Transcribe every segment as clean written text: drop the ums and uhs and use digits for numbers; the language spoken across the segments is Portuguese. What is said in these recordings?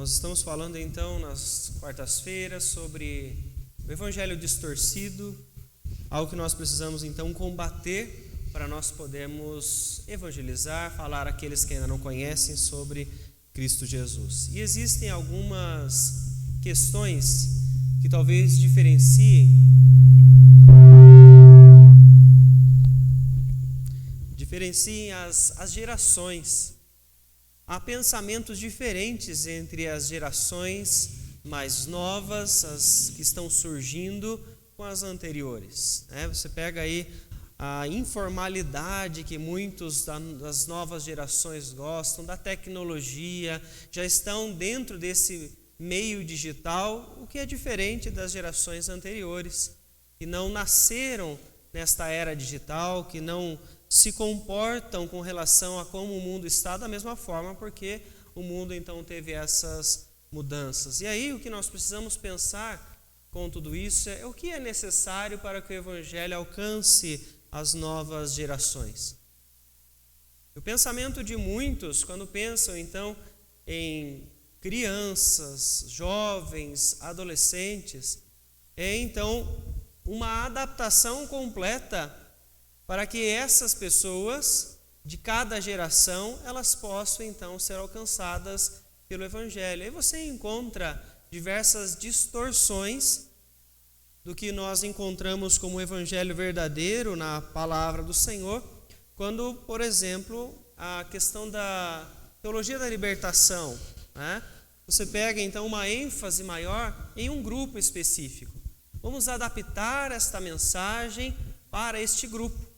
Nós estamos falando então nas quartas-feiras sobre o evangelho distorcido, algo que nós precisamos então combater para nós podermos evangelizar, falar àqueles que ainda não conhecem sobre Cristo Jesus. E existem algumas questões que talvez diferenciem as gerações. Há pensamentos diferentes entre as gerações mais novas, as que estão surgindo, com as anteriores. Você pega aí a informalidade que muitos das novas gerações gostam, da tecnologia, já estão dentro desse meio digital, o que é diferente das gerações anteriores, que não nasceram nesta era digital, que não se comportam com relação a como o mundo está da mesma forma, porque o mundo então teve essas mudanças. E aí o que nós precisamos pensar com tudo isso é o que é necessário para que o evangelho alcance as novas gerações. O pensamento de muitos, quando pensam então em crianças, jovens, adolescentes, é então uma adaptação completa para que essas pessoas de cada geração, elas possam então ser alcançadas pelo evangelho. Aí você encontra diversas distorções do que nós encontramos como evangelho verdadeiro na palavra do Senhor, quando, por exemplo, a questão da teologia da libertação, Você pega então uma ênfase maior em um grupo específico. Vamos adaptar esta mensagem para este grupo.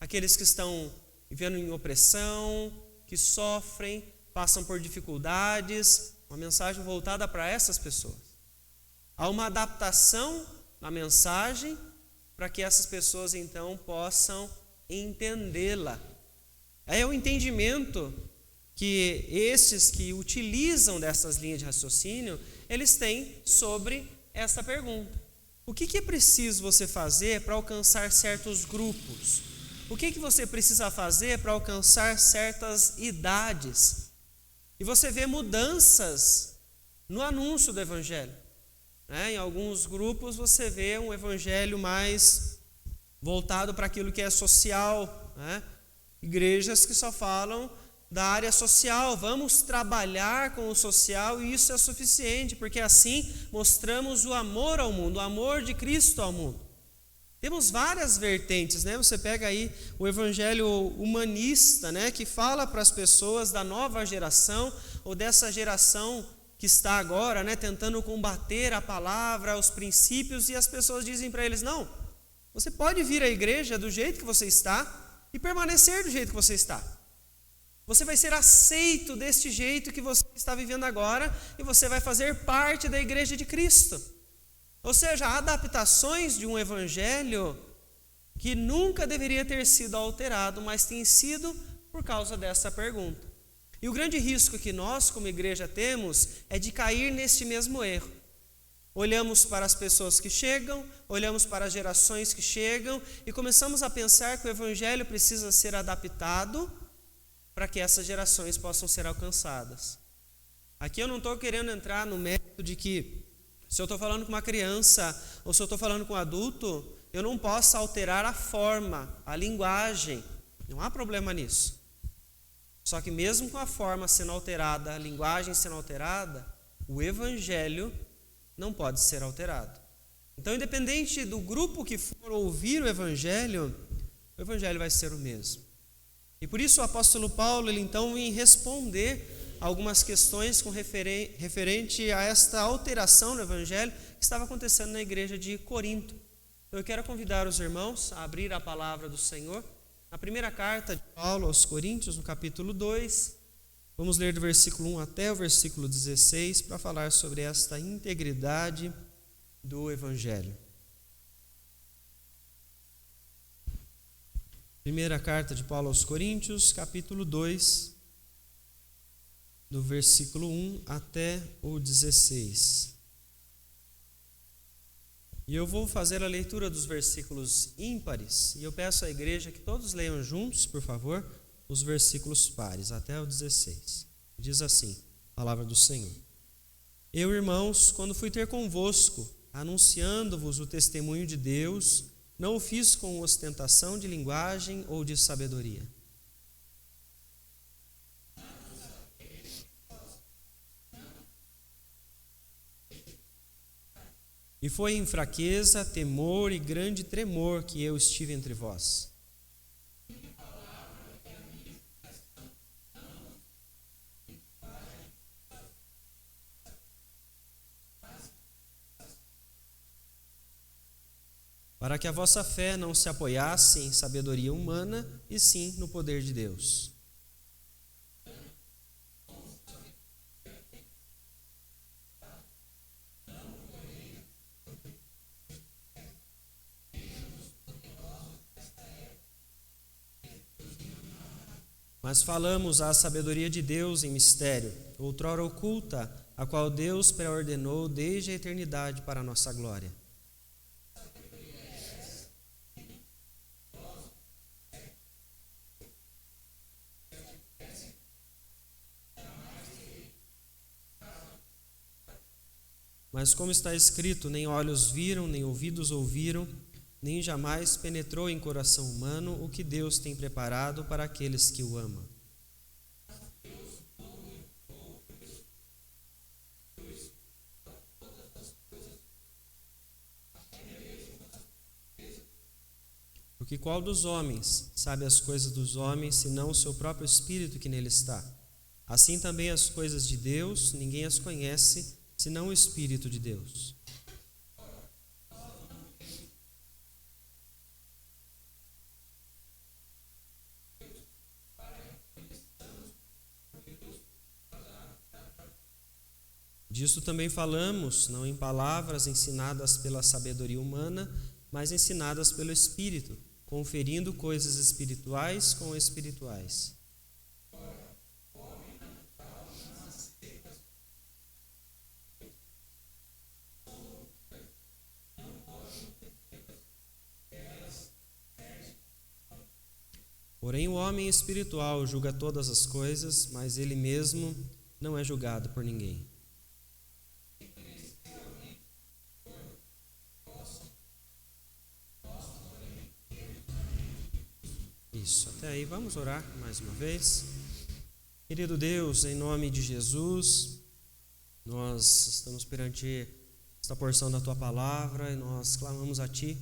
Aqueles que estão vivendo em opressão, que sofrem, passam por dificuldades, uma mensagem voltada para essas pessoas. Há uma adaptação na mensagem para que essas pessoas então possam entendê-la. É o entendimento que estes que utilizam dessas linhas de raciocínio, eles têm sobre essa pergunta. O que é preciso você fazer para alcançar certos grupos? O que você precisa fazer para alcançar certas idades? E você vê mudanças no anúncio do evangelho. Em alguns grupos você vê um evangelho mais voltado para aquilo que é social. Igrejas que só falam da área social. Vamos trabalhar com o social e isso é suficiente, porque assim mostramos o amor ao mundo, o amor de Cristo ao mundo. Temos várias vertentes, Você pega aí o evangelho humanista, que fala para as pessoas da nova geração ou dessa geração que está agora, tentando combater a palavra, os princípios, e as pessoas dizem para eles: não, você pode vir à igreja do jeito que você está e permanecer do jeito que você está. Você vai ser aceito deste jeito que você está vivendo agora e você vai fazer parte da igreja de Cristo. Ou seja, adaptações de um evangelho que nunca deveria ter sido alterado, mas tem sido por causa dessa pergunta. E o grande risco que nós, como igreja, temos é de cair neste mesmo erro. Olhamos para as pessoas que chegam, olhamos para as gerações que chegam e começamos a pensar que o evangelho precisa ser adaptado para que essas gerações possam ser alcançadas. Aqui eu não estou querendo entrar no mérito de que se eu estou falando com uma criança ou se eu estou falando com um adulto, eu não posso alterar a forma, a linguagem. Não há problema nisso. Só que mesmo com a forma sendo alterada, a linguagem sendo alterada, o evangelho não pode ser alterado. Então, independente do grupo que for ouvir o evangelho vai ser o mesmo. E por isso o apóstolo Paulo, ele então vem responder algumas questões referente a esta alteração no evangelho que estava acontecendo na igreja de Corinto. Então eu quero convidar os irmãos a abrir a palavra do Senhor na primeira carta de Paulo aos Coríntios, no capítulo 2. Vamos ler do versículo 1 até o versículo 16 para falar sobre esta integridade do evangelho. Primeira carta de Paulo aos Coríntios, capítulo 2, do versículo 1 até o 16. E eu vou fazer a leitura dos versículos ímpares, e eu peço à igreja que todos leiam juntos, por favor, os versículos pares, até o 16. Diz assim, a palavra do Senhor. Eu, irmãos, quando fui ter convosco, anunciando-vos o testemunho de Deus, não o fiz com ostentação de linguagem ou de sabedoria. E foi em fraqueza, temor e grande tremor que eu estive entre vós. Para que a vossa fé não se apoiasse em sabedoria humana, e sim no poder de Deus. Mas falamos a sabedoria de Deus em mistério, outrora oculta, a qual Deus pré-ordenou desde a eternidade para a nossa glória. Mas como está escrito, nem olhos viram, nem ouvidos ouviram, nem jamais penetrou em coração humano o que Deus tem preparado para aqueles que o amam. Porque qual dos homens sabe as coisas dos homens, senão o seu próprio espírito que nele está? Assim também as coisas de Deus, ninguém as conhece, senão o Espírito de Deus. Disso também falamos, não em palavras ensinadas pela sabedoria humana, mas ensinadas pelo Espírito, conferindo coisas espirituais com espirituais. Porém, o homem espiritual julga todas as coisas, mas ele mesmo não é julgado por ninguém. Isso, até aí, vamos orar mais uma vez. Querido Deus, em nome de Jesus, nós estamos perante esta porção da Tua Palavra e nós clamamos a Ti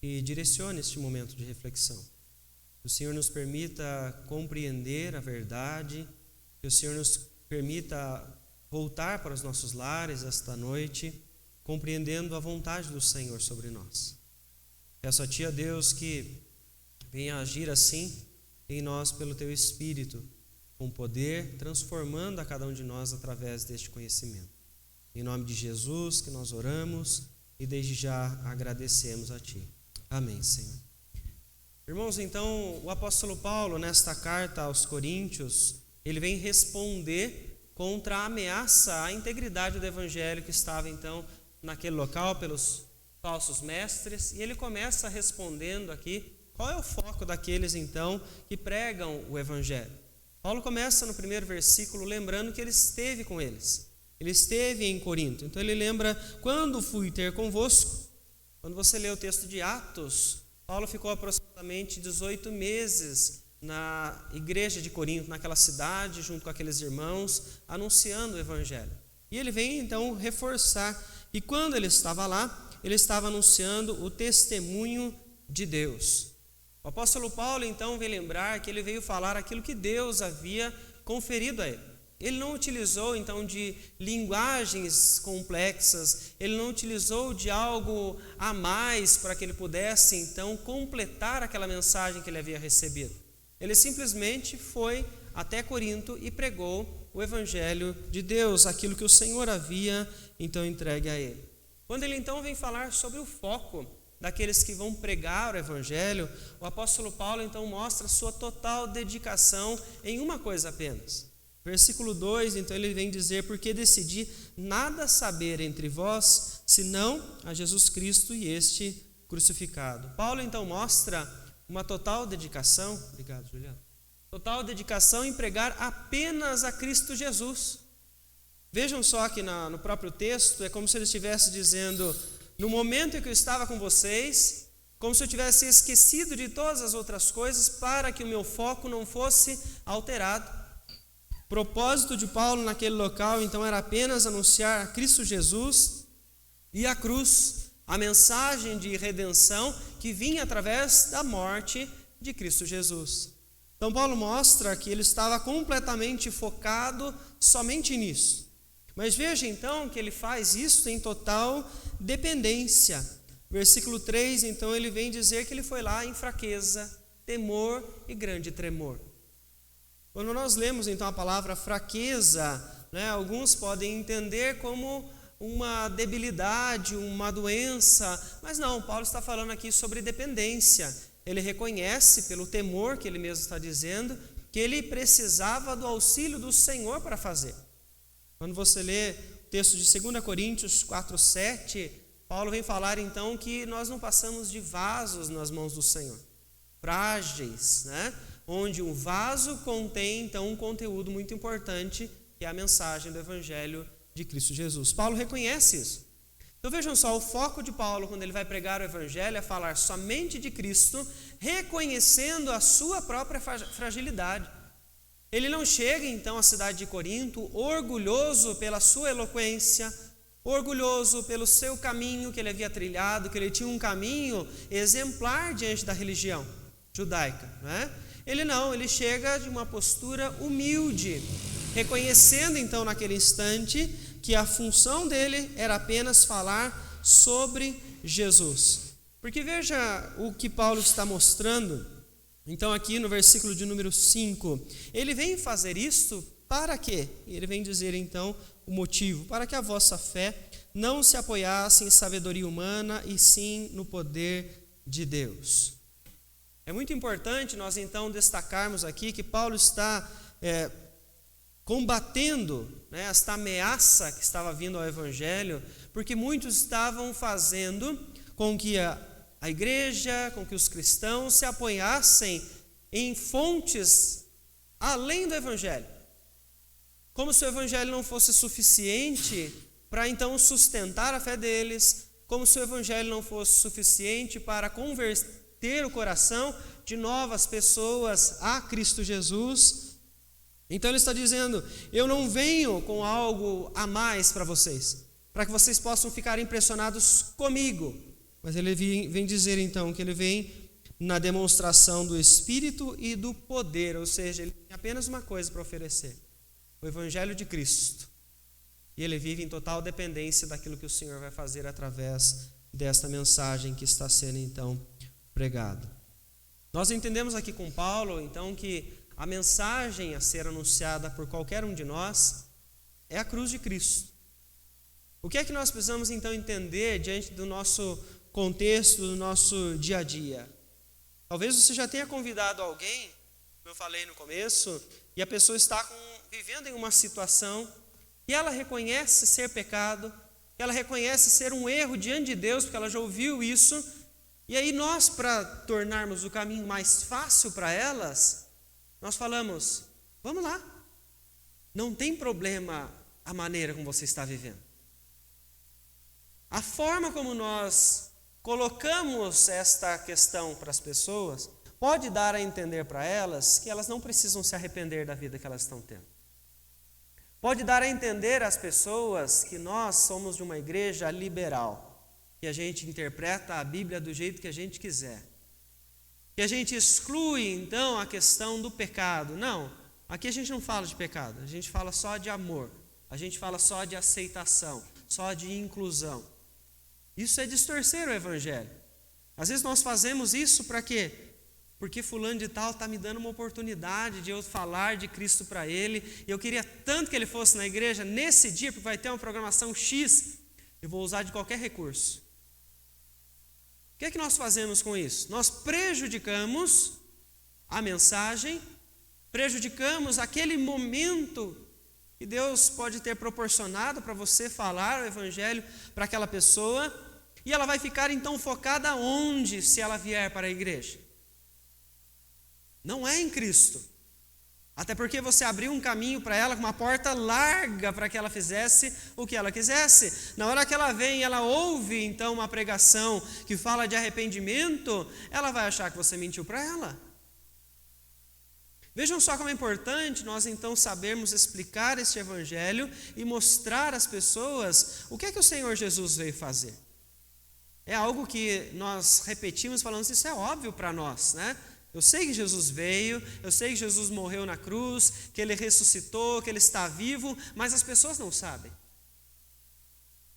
que direcione este momento de reflexão. Que o Senhor nos permita compreender a verdade, que o Senhor nos permita voltar para os nossos lares esta noite, compreendendo a vontade do Senhor sobre nós. Peço a Ti, ó Deus, que venha agir assim em nós pelo Teu Espírito, com poder, transformando a cada um de nós através deste conhecimento. Em nome de Jesus que nós oramos e desde já agradecemos a Ti. Amém, Senhor. Irmãos, então, o apóstolo Paulo, nesta carta aos Coríntios, ele vem responder contra a ameaça à integridade do evangelho que estava, então, naquele local pelos falsos mestres, e ele começa respondendo aqui qual é o foco daqueles, então, que pregam o evangelho. Paulo começa no primeiro versículo lembrando que ele esteve com eles, ele esteve em Corinto. Então ele lembra, quando fui ter convosco. Quando você lê o texto de Atos, Paulo ficou aproximadamente 18 meses na igreja de Corinto, naquela cidade, junto com aqueles irmãos, anunciando o evangelho. E ele vem então reforçar que quando ele estava lá, ele estava anunciando o testemunho de Deus. O apóstolo Paulo então vem lembrar que ele veio falar aquilo que Deus havia conferido a ele. Ele não utilizou então de linguagens complexas, ele não utilizou de algo a mais para que ele pudesse então completar aquela mensagem que ele havia recebido. Ele simplesmente foi até Corinto e pregou o evangelho de Deus, aquilo que o Senhor havia então entregue a ele. Quando ele então vem falar sobre o foco daqueles que vão pregar o evangelho, o apóstolo Paulo então mostra sua total dedicação em uma coisa apenas. Versículo 2, então ele vem dizer: porque decidi nada saber entre vós, senão a Jesus Cristo e este crucificado. Paulo então mostra uma total dedicação, obrigado Juliano, total dedicação em pregar apenas a Cristo Jesus. Vejam só que no próprio texto, é como se ele estivesse dizendo: no momento em que eu estava com vocês, como se eu tivesse esquecido de todas as outras coisas para que o meu foco não fosse alterado. O propósito de Paulo naquele local, então, era apenas anunciar Cristo Jesus e a cruz, a mensagem de redenção que vinha através da morte de Cristo Jesus. Então, Paulo mostra que ele estava completamente focado somente nisso. Mas veja então que ele faz isso em total dependência. Versículo 3, então, ele vem dizer que ele foi lá em fraqueza, temor e grande tremor. Quando nós lemos então a palavra fraqueza, alguns podem entender como uma debilidade, uma doença, mas não, Paulo está falando aqui sobre dependência. Ele reconhece, pelo temor que ele mesmo está dizendo, que ele precisava do auxílio do Senhor para fazer. Quando você lê o texto de 2 Coríntios 4:7, Paulo vem falar então que nós não passamos de vasos nas mãos do Senhor, frágeis, onde um vaso contém então um conteúdo muito importante, que é a mensagem do Evangelho de Cristo Jesus. Paulo reconhece isso. Então vejam só, o foco de Paulo quando ele vai pregar o Evangelho é falar somente de Cristo, reconhecendo a sua própria fragilidade. Ele não chega então à cidade de Corinto orgulhoso pela sua eloquência, orgulhoso pelo seu caminho que ele havia trilhado, que ele tinha um caminho exemplar diante da religião judaica. Ele chega de uma postura humilde, reconhecendo então naquele instante que a função dele era apenas falar sobre Jesus. Porque veja o que Paulo está mostrando, então aqui no versículo de número 5, ele vem fazer isto para quê? Ele vem dizer então o motivo, para que a vossa fé não se apoiasse em sabedoria humana e sim no poder de Deus. É muito importante nós então destacarmos aqui que Paulo está combatendo esta ameaça que estava vindo ao Evangelho, porque muitos estavam fazendo com que a igreja, com que os cristãos se apoiassem em fontes além do Evangelho, como se o Evangelho não fosse suficiente para então sustentar a fé deles, como se o Evangelho não fosse suficiente para converter o coração de novas pessoas a Cristo Jesus. Então ele está dizendo: eu não venho com algo a mais para vocês, para que vocês possam ficar impressionados comigo. Mas ele vem dizer então que ele vem na demonstração do Espírito e do poder, ou seja, ele tem apenas uma coisa para oferecer: o Evangelho de Cristo. E ele vive em total dependência daquilo que o Senhor vai fazer através desta mensagem que está sendo então pregada. Nós entendemos aqui com Paulo então que a mensagem a ser anunciada por qualquer um de nós é a cruz de Cristo. O que é que nós precisamos então entender diante do nosso contexto, do nosso dia a dia? Talvez você já tenha convidado alguém, como eu falei no começo, e a pessoa está vivendo em uma situação que ela reconhece ser pecado, que ela reconhece ser um erro diante de Deus, porque ela já ouviu isso, e aí nós, para tornarmos o caminho mais fácil para elas, nós falamos: vamos lá, não tem problema a maneira como você está vivendo. A forma como nós colocamos esta questão para as pessoas pode dar a entender para elas que elas não precisam se arrepender da vida que elas estão tendo. Pode dar a entender às pessoas que nós somos de uma igreja liberal, que a gente interpreta a Bíblia do jeito que a gente quiser, que a gente exclui então a questão do pecado. Não, aqui a gente não fala de pecado, a gente fala só de amor, a gente fala só de aceitação, só de inclusão. Isso é distorcer o Evangelho. Às vezes nós fazemos isso para quê? Porque fulano de tal está me dando uma oportunidade de eu falar de Cristo para ele, e eu queria tanto que ele fosse na igreja nesse dia, porque vai ter uma programação X, eu vou usar de qualquer recurso. O que é que nós fazemos com isso? Nós prejudicamos a mensagem, prejudicamos aquele momento que Deus pode ter proporcionado para você falar o Evangelho para aquela pessoa, e ela vai ficar então focada onde se ela vier para a igreja? Não é em Cristo. Até porque você abriu um caminho para ela, uma porta larga para que ela fizesse o que ela quisesse. Na hora que ela vem e ela ouve então uma pregação que fala de arrependimento, ela vai achar que você mentiu para ela. Vejam só como é importante nós então sabermos explicar este evangelho e mostrar às pessoas o que é que o Senhor Jesus veio fazer. É algo que nós repetimos falando, isso é óbvio para nós, né? Eu sei que Jesus veio, eu sei que Jesus morreu na cruz, que Ele ressuscitou, que Ele está vivo, mas as pessoas não sabem.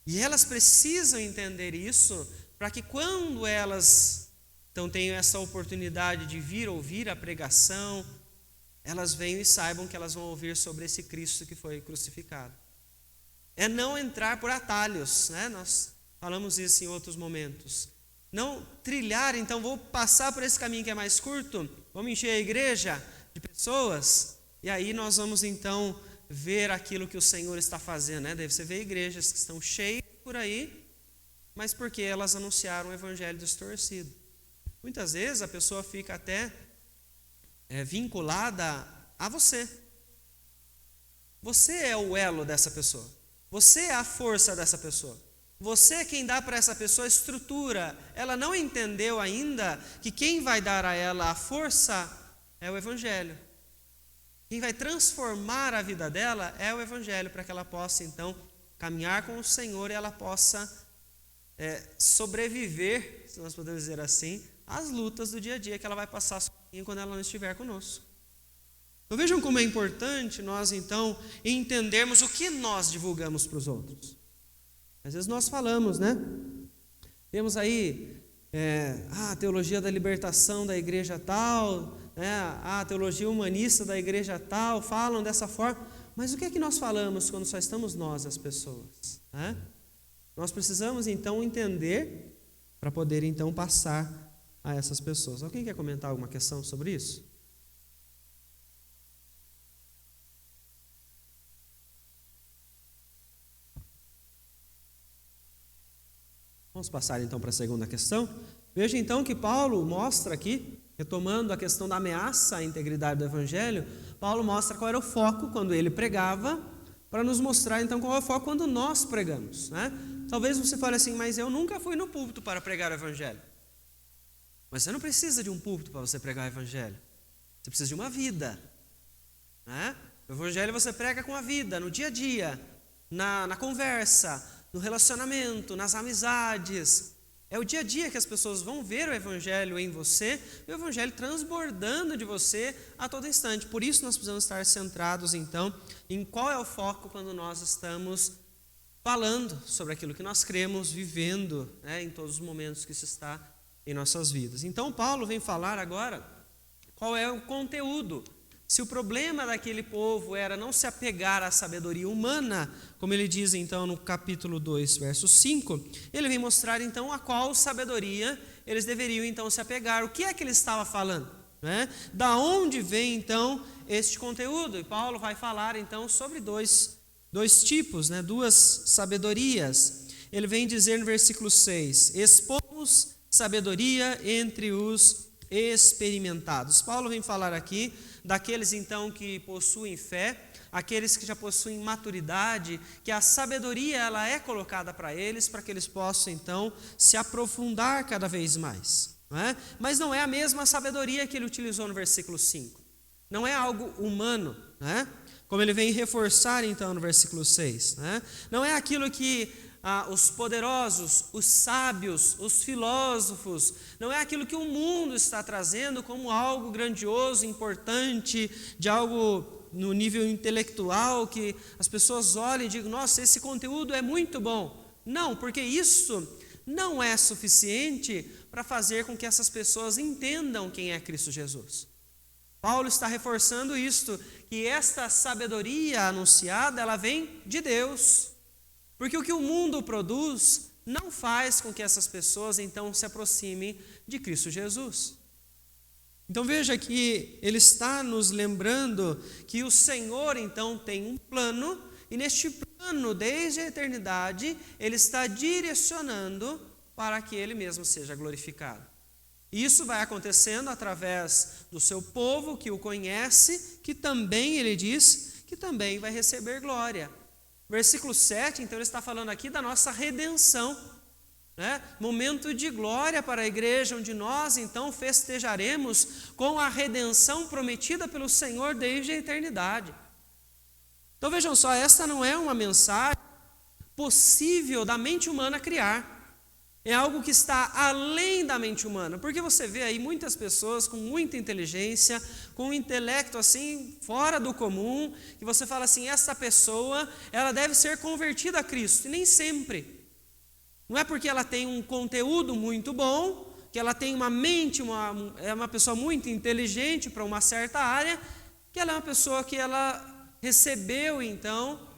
E elas precisam entender isso para que quando elas então tenham essa oportunidade de vir ouvir a pregação, elas venham e saibam que elas vão ouvir sobre esse Cristo que foi crucificado. É não entrar por atalhos, né? Nós falamos isso em outros momentos. Não trilhar, então vou passar por esse caminho que é mais curto, vamos encher a igreja de pessoas, e aí nós vamos então ver aquilo que o Senhor está fazendo, né? Daí você vê igrejas que estão cheias por aí, mas porque elas anunciaram o evangelho distorcido. Muitas vezes a pessoa fica até vinculada a você. Você é o elo dessa pessoa, você é a força dessa pessoa. Você é quem dá para essa pessoa estrutura. Ela não entendeu ainda que quem vai dar a ela a força é o Evangelho. Quem vai transformar a vida dela é o Evangelho, para que ela possa então caminhar com o Senhor e ela possa sobreviver, se nós podemos dizer assim, às lutas do dia a dia que ela vai passar sozinha quando ela não estiver conosco. Então vejam como é importante nós então entendermos o que nós divulgamos para os outros. Às vezes nós falamos, né? Temos aí a teologia da libertação da igreja tal, né? A teologia humanista da igreja tal, falam dessa forma. Mas o que é que nós falamos quando só estamos nós, as pessoas? Né? Nós precisamos então entender para poder então passar a essas pessoas. Alguém quer comentar alguma questão sobre isso? Vamos passar então para a segunda questão. Veja então que Paulo mostra aqui, retomando a questão da ameaça à integridade do Evangelho, Paulo mostra qual era o foco quando ele pregava, para nos mostrar então qual é o foco quando nós pregamos, né? Talvez você fale assim, mas eu nunca fui no púlpito para pregar o Evangelho. Mas você não precisa de um púlpito para você pregar o Evangelho. Você precisa de uma vida, né? O Evangelho você prega com a vida, no dia a dia, na conversa, no relacionamento, nas amizades. É o dia a dia que as pessoas vão ver o Evangelho em você, e o Evangelho transbordando de você a todo instante. Por isso nós precisamos estar centrados então em qual é o foco quando nós estamos falando sobre aquilo que nós cremos, vivendo, né, em todos os momentos que isso está em nossas vidas. Então Paulo vem falar agora qual é o conteúdo. Se o problema daquele povo era não se apegar à sabedoria humana, como ele diz então no capítulo 2, verso 5, ele vem mostrar então a qual sabedoria eles deveriam então se apegar. O que é que ele estava falando? Né? Da onde vem então este conteúdo? E Paulo vai falar então sobre dois tipos, né? Duas sabedorias. Ele vem dizer no versículo 6, expomos sabedoria entre os experimentados. Paulo vem falar aqui daqueles então que possuem fé, aqueles que já possuem maturidade, que a sabedoria ela é colocada para eles, para que eles possam então se aprofundar cada vez mais, não é? Mas não é a mesma sabedoria que ele utilizou no versículo 5, não é algo humano, né? Como ele vem reforçar então no versículo 6, né? Não é aquilo que os poderosos, os sábios, os filósofos, não é aquilo que o mundo está trazendo como algo grandioso, importante, de algo no nível intelectual, que as pessoas olhem e digam, nossa, esse conteúdo é muito bom. Não, porque isso não é suficiente para fazer com que essas pessoas entendam quem é Cristo Jesus. Paulo está reforçando isto, que esta sabedoria anunciada, ela vem de Deus. Porque o que o mundo produz não faz com que essas pessoas então se aproximem de Cristo Jesus. Então veja que ele está nos lembrando que o Senhor então tem um plano, e neste plano, desde a eternidade, ele está direcionando para que ele mesmo seja glorificado. Isso vai acontecendo através do seu povo que o conhece, que também, ele diz, que também vai receber glória. Versículo 7, então ele está falando aqui da nossa redenção, né? Momento de glória para a igreja, onde nós então festejaremos com a redenção prometida pelo Senhor desde a eternidade. Então vejam só, esta não é uma mensagem possível da mente humana criar. É algo que está além da mente humana, porque você vê aí muitas pessoas com muita inteligência, com um intelecto assim, fora do comum, que você fala assim, essa pessoa, ela deve ser convertida a Cristo, e nem sempre. Não é porque ela tem um conteúdo muito bom, que ela tem uma mente, é uma pessoa muito inteligente para uma certa área, que ela é uma pessoa que ela recebeu então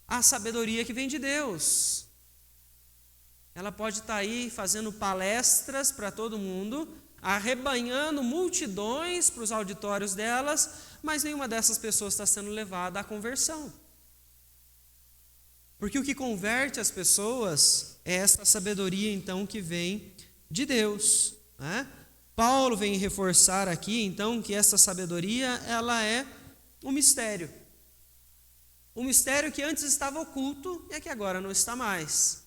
a sabedoria que vem de Deus. Ela pode estar aí fazendo palestras para todo mundo, arrebanhando multidões para os auditórios delas, mas nenhuma dessas pessoas está sendo levada à conversão. Porque o que converte as pessoas é essa sabedoria então que vem de Deus, né? Paulo vem reforçar aqui então que essa sabedoria ela é um mistério. Um mistério que antes estava oculto e que agora não está mais.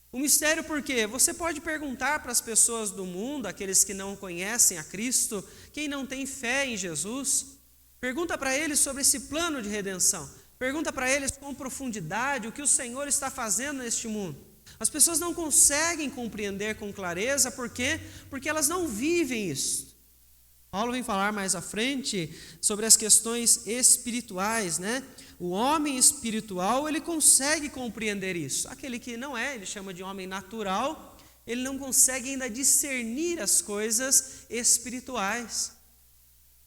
O mistério porque você pode perguntar para as pessoas do mundo, aqueles que não conhecem a Cristo, quem não tem fé em Jesus, pergunta para eles sobre esse plano de redenção, pergunta para eles com profundidade o que o Senhor está fazendo neste mundo. As pessoas não conseguem compreender com clareza, por quê? Porque elas não vivem isso. Paulo vem falar mais à frente sobre as questões espirituais, né? O homem espiritual, ele consegue compreender isso. Aquele que não é, ele chama de homem natural, ele não consegue ainda discernir as coisas espirituais.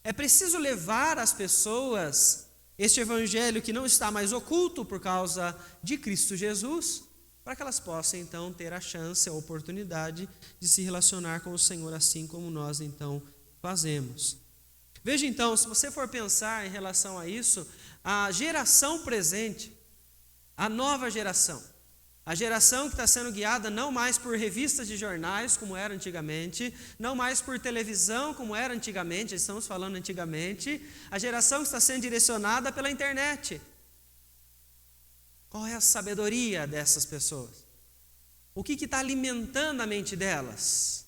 É preciso levar as pessoas este evangelho que não está mais oculto por causa de Cristo Jesus, para que elas possam então ter a chance, a oportunidade de se relacionar com o Senhor assim como nós então fazemos. Veja então, se você for pensar em relação a isso, a geração presente, a nova geração, a geração que está sendo guiada não mais por revistas de jornais, como era antigamente, não mais por televisão, como era antigamente, estamos falando antigamente, a geração que está sendo direcionada pela internet. Qual é a sabedoria dessas pessoas? O que está alimentando a mente delas?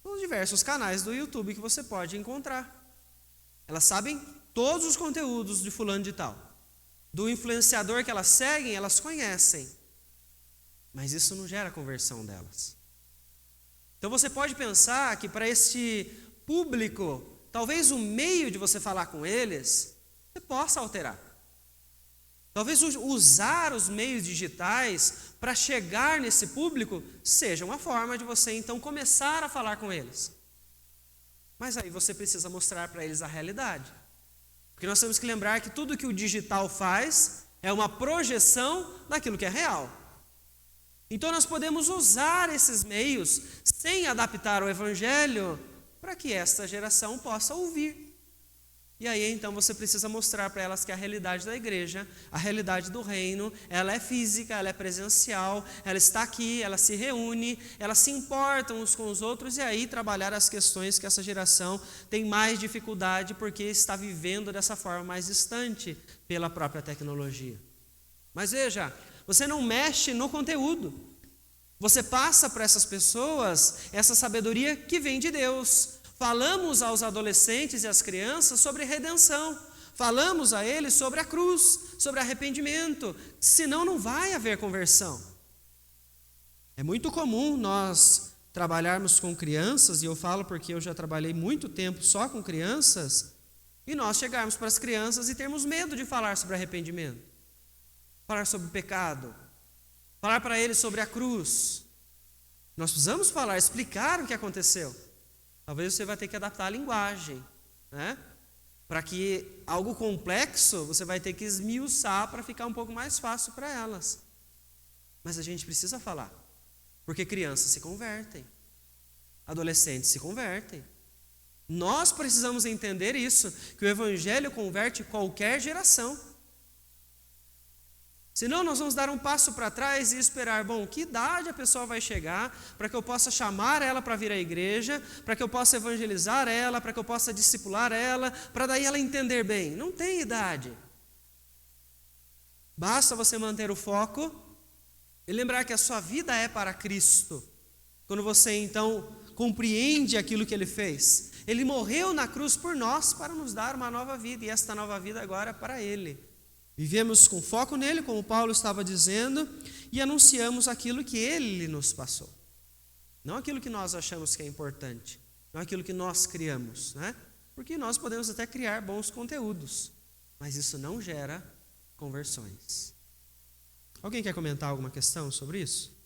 Os diversos canais do YouTube que você pode encontrar. Elas sabem todos os conteúdos de fulano de tal. Do influenciador que elas seguem, elas conhecem. Mas isso não gera conversão delas. Então você pode pensar que para este público, talvez o meio de você falar com eles, você possa alterar. Talvez usar os meios digitais para chegar nesse público seja uma forma de você então começar a falar com eles. Mas aí você precisa mostrar para eles a realidade. Porque nós temos que lembrar que tudo que o digital faz é uma projeção daquilo que é real. Então nós podemos usar esses meios sem adaptar o evangelho para que esta geração possa ouvir. E aí então você precisa mostrar para elas que a realidade da igreja, a realidade do reino, ela é física, ela é presencial, ela está aqui, ela se reúne, elas se importam uns com os outros, e aí trabalhar as questões que essa geração tem mais dificuldade porque está vivendo dessa forma mais distante pela própria tecnologia. Mas veja, você não mexe no conteúdo, você passa para essas pessoas essa sabedoria que vem de Deus. Falamos aos adolescentes e às crianças sobre redenção. Falamos a eles sobre a cruz, sobre arrependimento. Senão não vai haver conversão. É muito comum nós trabalharmos com crianças, e eu falo porque eu já trabalhei muito tempo só com crianças, e nós chegarmos para as crianças e termos medo de falar sobre arrependimento, falar sobre pecado, falar para eles sobre a cruz. Nós precisamos falar, explicar o que aconteceu. Talvez você vai ter que adaptar a linguagem, né? Para que algo complexo você vai ter que esmiuçar para ficar um pouco mais fácil para elas. Mas a gente precisa falar, porque crianças se convertem, adolescentes se convertem. Nós precisamos entender isso, que o evangelho converte qualquer geração. Senão nós vamos dar um passo para trás e esperar, bom, que idade a pessoa vai chegar para que eu possa chamar ela para vir à igreja, para que eu possa evangelizar ela, para que eu possa discipular ela, para daí ela entender bem. Não tem idade. Basta você manter o foco e lembrar que a sua vida é para Cristo. Quando você então compreende aquilo que Ele fez. Ele morreu na cruz por nós para nos dar uma nova vida, e esta nova vida agora é para Ele. Vivemos com foco nele, como Paulo estava dizendo, e anunciamos aquilo que Ele nos passou. Não aquilo que nós achamos que é importante, não aquilo que nós criamos, né? Porque nós podemos até criar bons conteúdos, mas isso não gera conversões. Alguém quer comentar alguma questão sobre isso?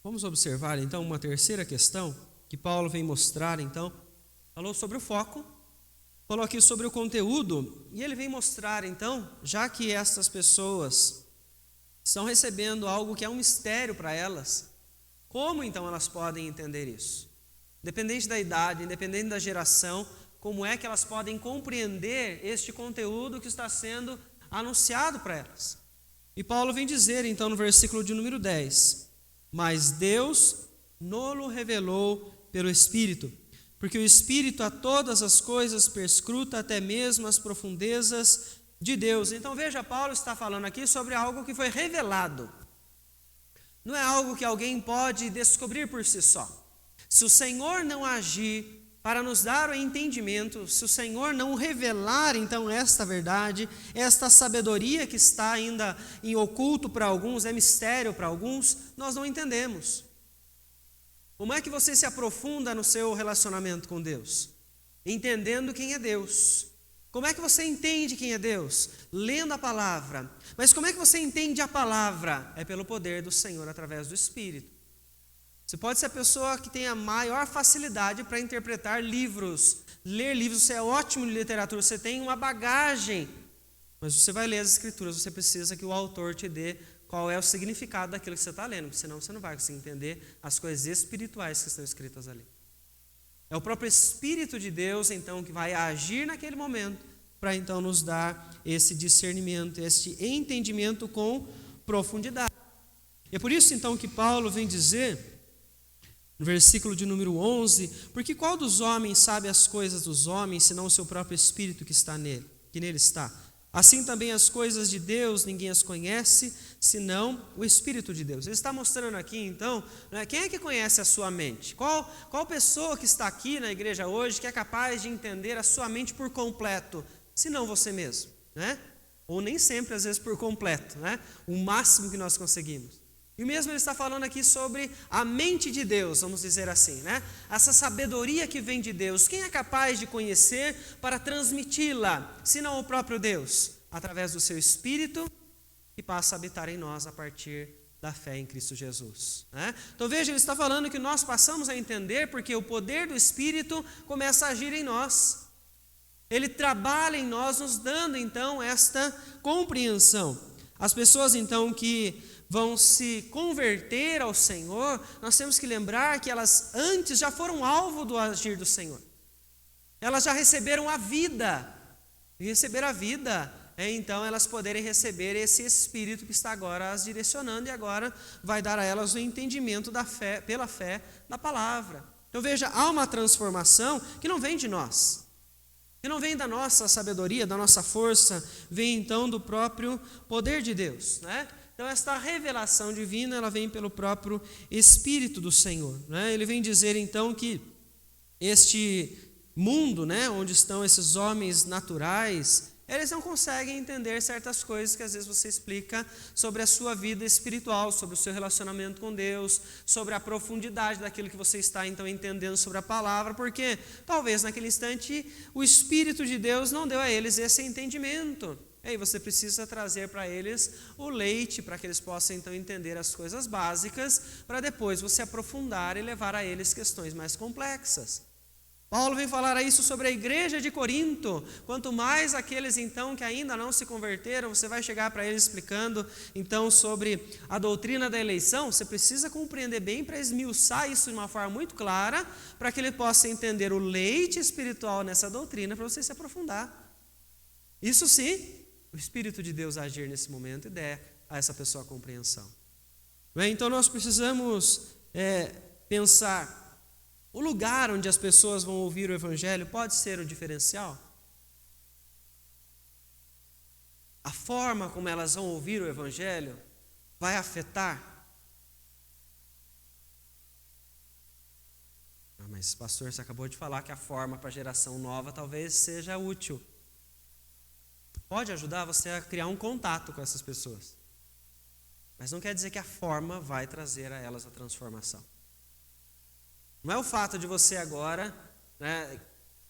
Vamos observar então uma terceira questão que Paulo vem mostrar então. Falou sobre o foco, falou aqui sobre o conteúdo, e ele vem mostrar então, já que estas pessoas estão recebendo algo que é um mistério para elas, como então elas podem entender isso? Independente da idade, independente da geração, como é que elas podem compreender este conteúdo que está sendo anunciado para elas? E Paulo vem dizer então no versículo de número 10, mas Deus no-lo revelou pelo Espírito, porque o Espírito a todas as coisas perscruta até mesmo as profundezas de Deus. Então veja, Paulo está falando aqui sobre algo que foi revelado. Não é algo que alguém pode descobrir por si só. Se o Senhor não agir para nos dar o entendimento, se o Senhor não revelar então esta verdade, esta sabedoria que está ainda em oculto para alguns, é mistério para alguns, nós não entendemos. Como é que você se aprofunda no seu relacionamento com Deus? Entendendo quem é Deus. Como é que você entende quem é Deus? Lendo a palavra. Mas como é que você entende a palavra? É pelo poder do Senhor através do Espírito. Você pode ser a pessoa que tem a maior facilidade para interpretar livros. Ler livros, você é ótimo em literatura, você tem uma bagagem. Mas você vai ler as Escrituras, você precisa que o autor te dê qual é o significado daquilo que você está lendo, porque senão você não vai conseguir entender as coisas espirituais que estão escritas ali. É o próprio Espírito de Deus, então, que vai agir naquele momento, para então nos dar esse discernimento, este entendimento com profundidade. E é por isso, então, que Paulo vem dizer, no versículo de número 11, porque qual dos homens sabe as coisas dos homens, senão o seu próprio Espírito que está nele, que nele está? Assim também as coisas de Deus ninguém as conhece, senão o Espírito de Deus. Ele está mostrando aqui então, né, quem é que conhece a sua mente? Qual pessoa que está aqui na igreja hoje que é capaz de entender a sua mente por completo, senão você mesmo, né? Ou nem sempre, às vezes, por completo, né? O máximo que nós conseguimos. E mesmo ele está falando aqui sobre a mente de Deus, vamos dizer assim, né? Essa sabedoria que vem de Deus, quem é capaz de conhecer para transmiti-la, senão o próprio Deus? Através do seu Espírito, que passa a habitar em nós a partir da fé em Cristo Jesus, né? Então veja, ele está falando que nós passamos a entender porque o poder do Espírito começa a agir em nós. Ele trabalha em nós, nos dando então esta compreensão. As pessoas então que vão se converter ao Senhor, nós temos que lembrar que elas antes já foram alvo do agir do Senhor. Elas já receberam a vida. E receber a vida é então elas poderem receber esse Espírito que está agora as direcionando e agora vai dar a elas o entendimento da fé, pela fé da palavra. Então veja, há uma transformação que não vem de nós. Que não vem da nossa sabedoria, da nossa força, vem então do próprio poder de Deus, né? Então esta revelação divina, ela vem pelo próprio Espírito do Senhor, né? Ele vem dizer então que este mundo, né, onde estão esses homens naturais, eles não conseguem entender certas coisas que às vezes você explica sobre a sua vida espiritual, sobre o seu relacionamento com Deus, sobre a profundidade daquilo que você está então entendendo sobre a palavra, porque talvez naquele instante o Espírito de Deus não deu a eles esse entendimento. E aí você precisa trazer para eles o leite, para que eles possam então entender as coisas básicas, para depois você aprofundar e levar a eles questões mais complexas. Paulo vem falar isso sobre a igreja de Corinto. Quanto mais aqueles então que ainda não se converteram, você vai chegar para eles explicando então sobre a doutrina da eleição. Você precisa compreender bem para esmiuçar isso de uma forma muito clara, para que ele possa entender o leite espiritual nessa doutrina, para você se aprofundar. Isso sim, o Espírito de Deus agir nesse momento e der a essa pessoa a compreensão. Bem, então nós precisamos pensar. O lugar onde as pessoas vão ouvir o Evangelho pode ser o diferencial? A forma como elas vão ouvir o Evangelho vai afetar? Mas pastor, você acabou de falar que a forma para a geração nova talvez seja útil. Pode ajudar você a criar um contato com essas pessoas. Mas não quer dizer que a forma vai trazer a elas a transformação. Não é o fato de você agora, né,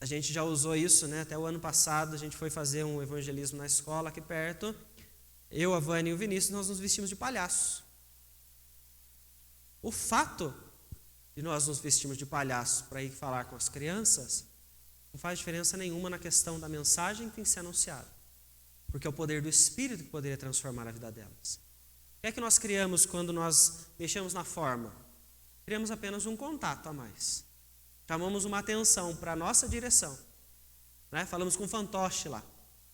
a gente já usou isso, né, até o ano passado a gente foi fazer um evangelismo na escola aqui perto, eu, a Vânia e o Vinícius, nós nos vestimos de palhaço. O fato de nós nos vestirmos de palhaço para ir falar com as crianças não faz diferença nenhuma na questão da mensagem que tem que ser anunciada, porque é o poder do Espírito que poderia transformar a vida delas. O que é que nós criamos quando nós mexemos na forma? Criamos apenas um contato a mais. Chamamos uma atenção para a nossa direção. Né? Falamos com o fantoche lá.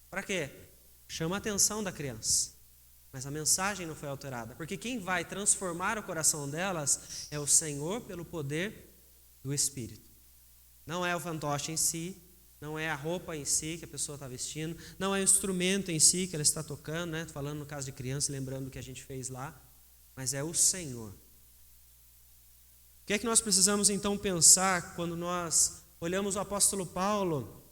Para quê? Chama a atenção da criança. Mas a mensagem não foi alterada. Porque quem vai transformar o coração delas é o Senhor pelo poder do Espírito. Não é o fantoche em si, não é a roupa em si que a pessoa está vestindo, não é o instrumento em si que ela está tocando, né? Falando no caso de criança, lembrando o que a gente fez lá, mas é o Senhor. O que é que nós precisamos então pensar quando nós olhamos o apóstolo Paulo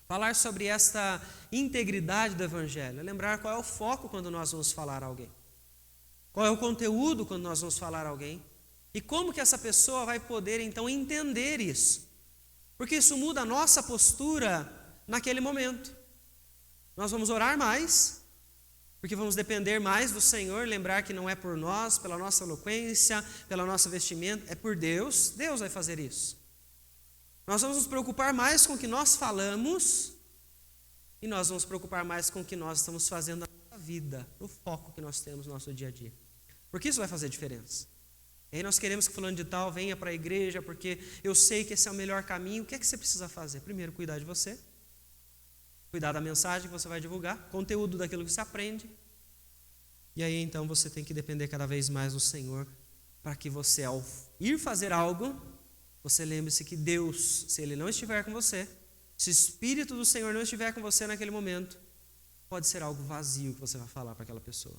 falar sobre esta integridade do Evangelho? Lembrar qual é o foco quando nós vamos falar a alguém. Qual é o conteúdo quando nós vamos falar a alguém. E como que essa pessoa vai poder então entender isso. Porque isso muda a nossa postura naquele momento. Nós vamos orar mais, porque vamos depender mais do Senhor, lembrar que não é por nós, pela nossa eloquência, pela nossa vestimenta, é por Deus. Deus vai fazer isso. Nós vamos nos preocupar mais com o que nós falamos e nós vamos nos preocupar mais com o que nós estamos fazendo na nossa vida, no foco que nós temos no nosso dia a dia. Porque isso vai fazer diferença. E aí nós queremos que fulano de tal venha para a igreja porque eu sei que esse é o melhor caminho. O que é que você precisa fazer? Primeiro, cuidar de você. Cuidar da mensagem que você vai divulgar, conteúdo daquilo que você aprende. E aí então você tem que depender cada vez mais do Senhor para que você, ao ir fazer algo, você lembre-se que Deus, se Ele não estiver com você, se o Espírito do Senhor não estiver com você naquele momento, pode ser algo vazio que você vai falar para aquela pessoa.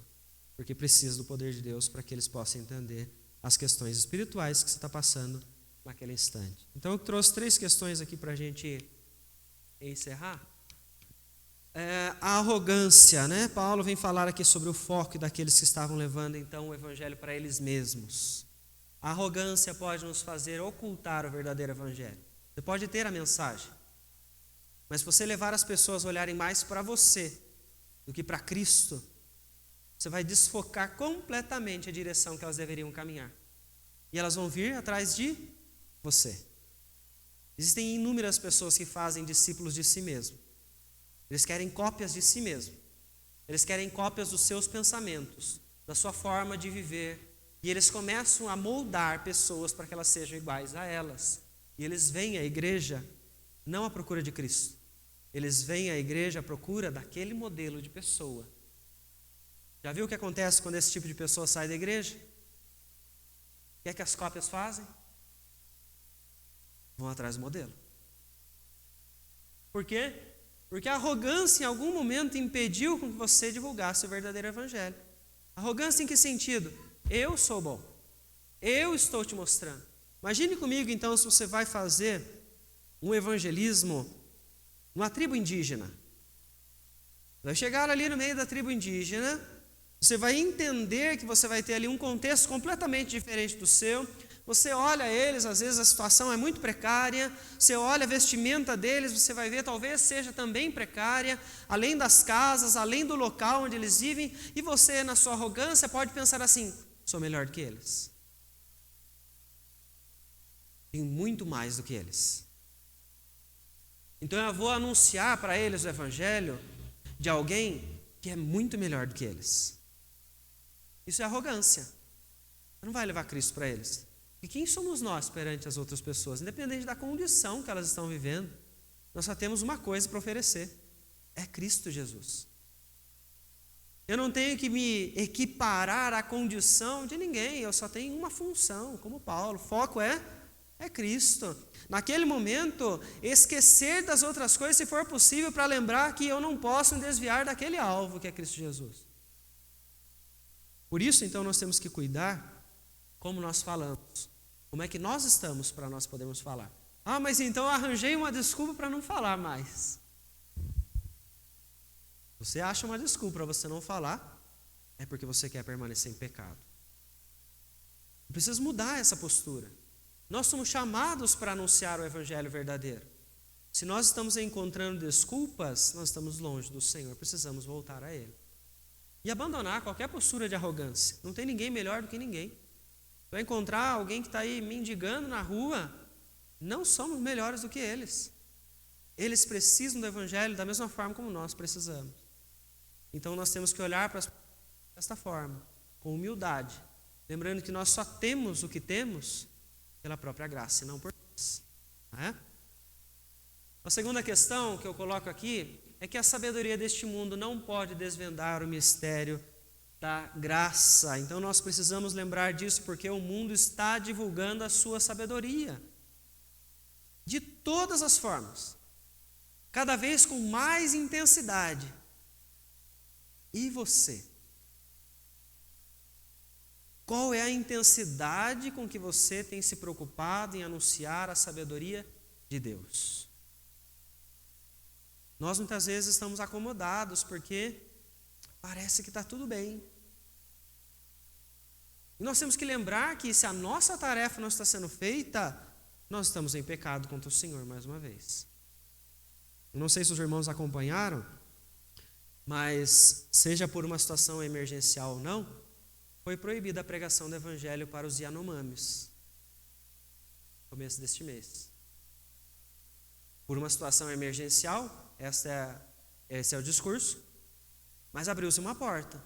Porque precisa do poder de Deus para que eles possam entender as questões espirituais que você está passando naquele instante. Então eu trouxe 3 questões aqui para a gente encerrar. A arrogância, né? Paulo vem falar aqui sobre o foco daqueles que estavam levando então o evangelho para eles mesmos. A arrogância pode nos fazer ocultar o verdadeiro evangelho. Você pode ter a mensagem, mas se você levar as pessoas a olharem mais para você do que para Cristo, você vai desfocar completamente a direção que elas deveriam caminhar. E elas vão vir atrás de você. Existem inúmeras pessoas que fazem discípulos de si mesmo. Eles querem cópias de si mesmo. Eles querem cópias dos seus pensamentos, da sua forma de viver. E eles começam a moldar pessoas para que elas sejam iguais a elas. E eles vêm à igreja não à procura de Cristo. Eles vêm à igreja à procura daquele modelo de pessoa. Já viu o que acontece quando esse tipo de pessoa sai da igreja? O que é que as cópias fazem? Vão atrás do modelo. Por quê? Porque a arrogância em algum momento impediu que você divulgasse o verdadeiro evangelho. Arrogância em que sentido? Eu sou bom. Eu estou te mostrando. Imagine comigo então se você vai fazer um evangelismo numa tribo indígena. Vai chegar ali no meio da tribo indígena, você vai entender que você vai ter ali um contexto completamente diferente do seu. Você olha eles, às vezes a situação é muito precária, você olha a vestimenta deles, você vai ver talvez seja também precária, além das casas, além do local onde eles vivem, e você na sua arrogância pode pensar assim, sou melhor do que eles. Tenho muito mais do que eles. Então eu vou anunciar para eles o evangelho de alguém que é muito melhor do que eles. Isso é arrogância. Não vai levar Cristo para eles. E quem somos nós perante as outras pessoas? Independente da condição que elas estão vivendo, nós só temos uma coisa para oferecer: é Cristo Jesus. Eu não tenho que me equiparar à condição de ninguém, eu só tenho uma função, como Paulo. O foco é Cristo. Naquele momento, esquecer das outras coisas, se for possível, para lembrar que eu não posso me desviar daquele alvo que é Cristo Jesus. Por isso, então, nós temos que cuidar como nós falamos. Como é que nós estamos para nós podermos falar? Ah, mas então eu arranjei uma desculpa para não falar mais. Você acha uma desculpa para você não falar, é porque você quer permanecer em pecado. Precisa mudar essa postura. Nós somos chamados para anunciar o evangelho verdadeiro. Se nós estamos encontrando desculpas, nós estamos longe do Senhor, precisamos voltar a Ele. E abandonar qualquer postura de arrogância. Não tem ninguém melhor do que ninguém. Vai encontrar alguém que está aí mendigando na rua, não somos melhores do que eles. Eles precisam do evangelho da mesma forma como nós precisamos. Então nós temos que olhar para desta forma, com humildade, lembrando que nós só temos o que temos pela própria graça e não por nós. Não é? A segunda questão que eu coloco aqui é que a sabedoria deste mundo não pode desvendar o mistério da graça. Então nós precisamos lembrar disso, porque o mundo está divulgando a sua sabedoria de todas as formas, cada vez com mais intensidade. E você? Qual é a intensidade com que você tem se preocupado em anunciar a sabedoria de Deus? Nós muitas vezes estamos acomodados porque parece que está tudo bem. E nós temos que lembrar que se a nossa tarefa não está sendo feita, nós estamos em pecado contra o Senhor mais uma vez. Eu não sei se os irmãos acompanharam, mas seja por uma situação emergencial ou não, foi proibida a pregação do evangelho para os Yanomamis no começo deste mês. Por uma situação emergencial, esse é o discurso, mas abriu-se uma porta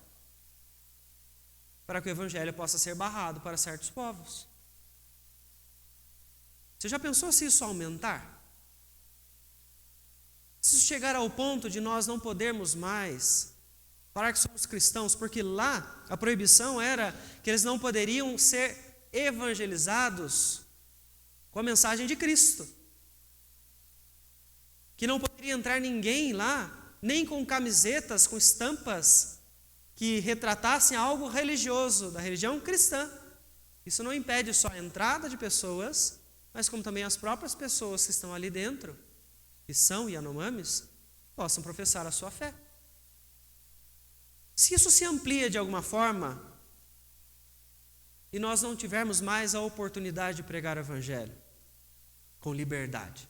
para que o evangelho possa ser barrado para certos povos. Você já pensou se isso aumentar? Se isso chegar ao ponto de nós não podermos mais falar que somos cristãos, porque lá a proibição era que eles não poderiam ser evangelizados com a mensagem de Cristo. Que não poderia entrar ninguém lá, nem com camisetas, com estampas que retratassem algo religioso, da religião cristã. Isso não impede só a entrada de pessoas, mas como também as próprias pessoas que estão ali dentro, que são Yanomamis, possam professar a sua fé. Se isso se amplia de alguma forma, e nós não tivermos mais a oportunidade de pregar o evangelho com liberdade,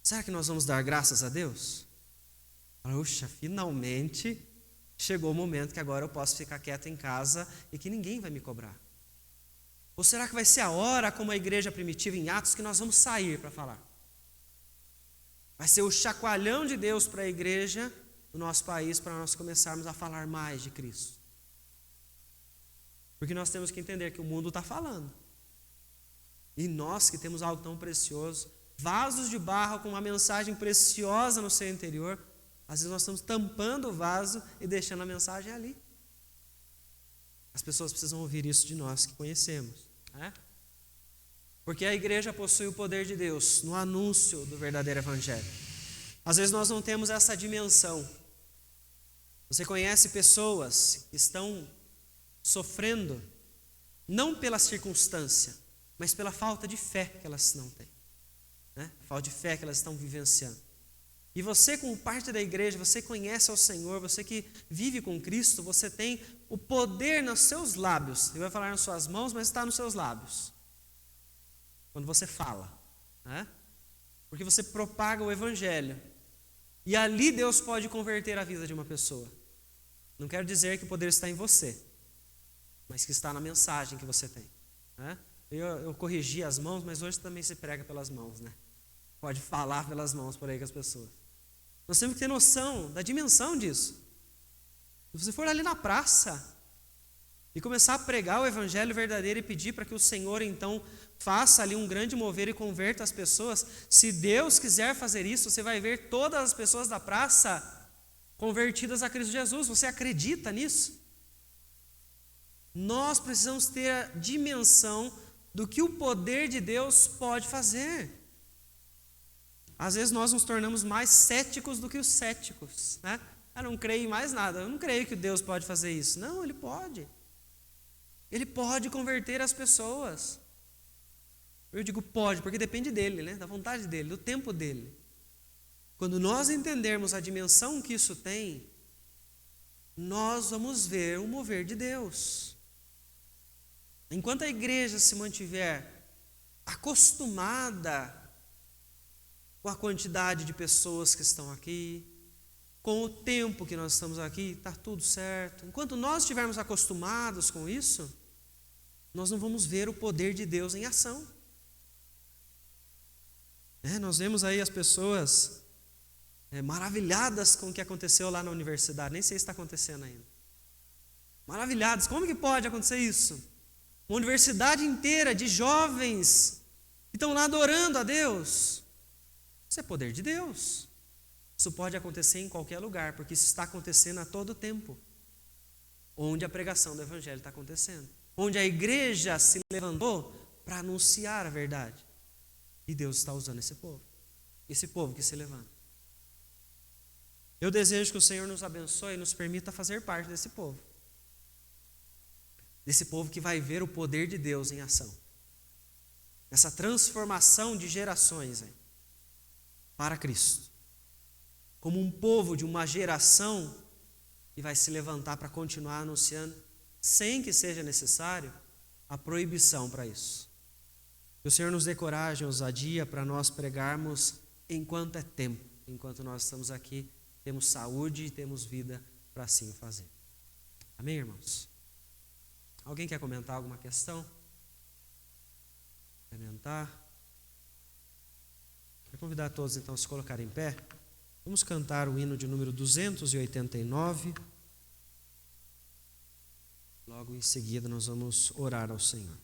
será que nós vamos dar graças a Deus? Puxa, finalmente chegou o momento que agora eu posso ficar quieto em casa e que ninguém vai me cobrar. Ou será que vai ser a hora, como a igreja primitiva em Atos, que nós vamos sair para falar? Vai ser o chacoalhão de Deus para a igreja do nosso país, para nós começarmos a falar mais de Cristo. Porque nós temos que entender que o mundo está falando. E nós que temos algo tão precioso, vasos de barro com uma mensagem preciosa no seu interior, às vezes nós estamos tampando o vaso e deixando a mensagem ali. As pessoas precisam ouvir isso de nós que conhecemos. Porque a igreja possui o poder de Deus no anúncio do verdadeiro evangelho. Às vezes nós não temos essa dimensão. Você conhece pessoas que estão sofrendo, não pela circunstância, mas pela falta de fé que elas não têm. A falta de fé que elas estão vivenciando. E você, como parte da igreja, você conhece ao Senhor, você que vive com Cristo, você tem o poder nos seus lábios. Ele vai falar nas suas mãos, mas está nos seus lábios. Quando você fala. Porque você propaga o evangelho. E ali Deus pode converter a vida de uma pessoa. Não quero dizer que o poder está em você, mas que está na mensagem que você tem. Eu corrigi as mãos, mas hoje também se prega pelas mãos, pode falar pelas mãos por aí com as pessoas. Nós temos que ter noção da dimensão disso. Se você for ali na praça e começar a pregar o evangelho verdadeiro e pedir para que o Senhor então faça ali um grande mover e converta as pessoas, se Deus quiser fazer isso, você vai ver todas as pessoas da praça convertidas a Cristo Jesus. Você acredita nisso? Nós precisamos ter a dimensão do que o poder de Deus pode fazer. Às vezes nós nos tornamos mais céticos do que os céticos, né? Eu não creio em mais nada, eu não creio que Deus pode fazer isso. Não, Ele pode. Ele pode converter as pessoas. Eu digo pode, porque depende dele, né? Da vontade dele, do tempo dele. Quando nós entendermos a dimensão que isso tem, nós vamos ver o mover de Deus. Enquanto a igreja se mantiver acostumada com a quantidade de pessoas que estão aqui, com o tempo que nós estamos aqui, está tudo certo. Enquanto nós estivermos acostumados com isso, nós não vamos ver o poder de Deus em ação. Nós vemos aí as pessoas maravilhadas com o que aconteceu lá na universidade. Nem sei se está acontecendo ainda. Maravilhadas. Como que pode acontecer isso? Uma universidade inteira de jovens que estão lá adorando a Deus. Isso é poder de Deus. Isso pode acontecer em qualquer lugar, porque isso está acontecendo a todo tempo. Onde a pregação do Evangelho está acontecendo. Onde a igreja se levantou para anunciar a verdade. E Deus está usando esse povo. Esse povo que se levanta. Eu desejo que o Senhor nos abençoe e nos permita fazer parte desse povo. Desse povo que vai ver o poder de Deus em ação. Essa transformação de gerações para Cristo. Como um povo de uma geração que vai se levantar para continuar anunciando, sem que seja necessário a proibição para isso. Que o Senhor nos dê coragem, ousadia para nós pregarmos enquanto é tempo, enquanto nós estamos aqui, temos saúde e temos vida para assim o fazer. Amém, irmãos? Alguém quer comentar alguma questão? Comentar? Quero convidar todos então a se colocarem em pé. Vamos cantar o hino de número 289. Logo em seguida nós vamos orar ao Senhor.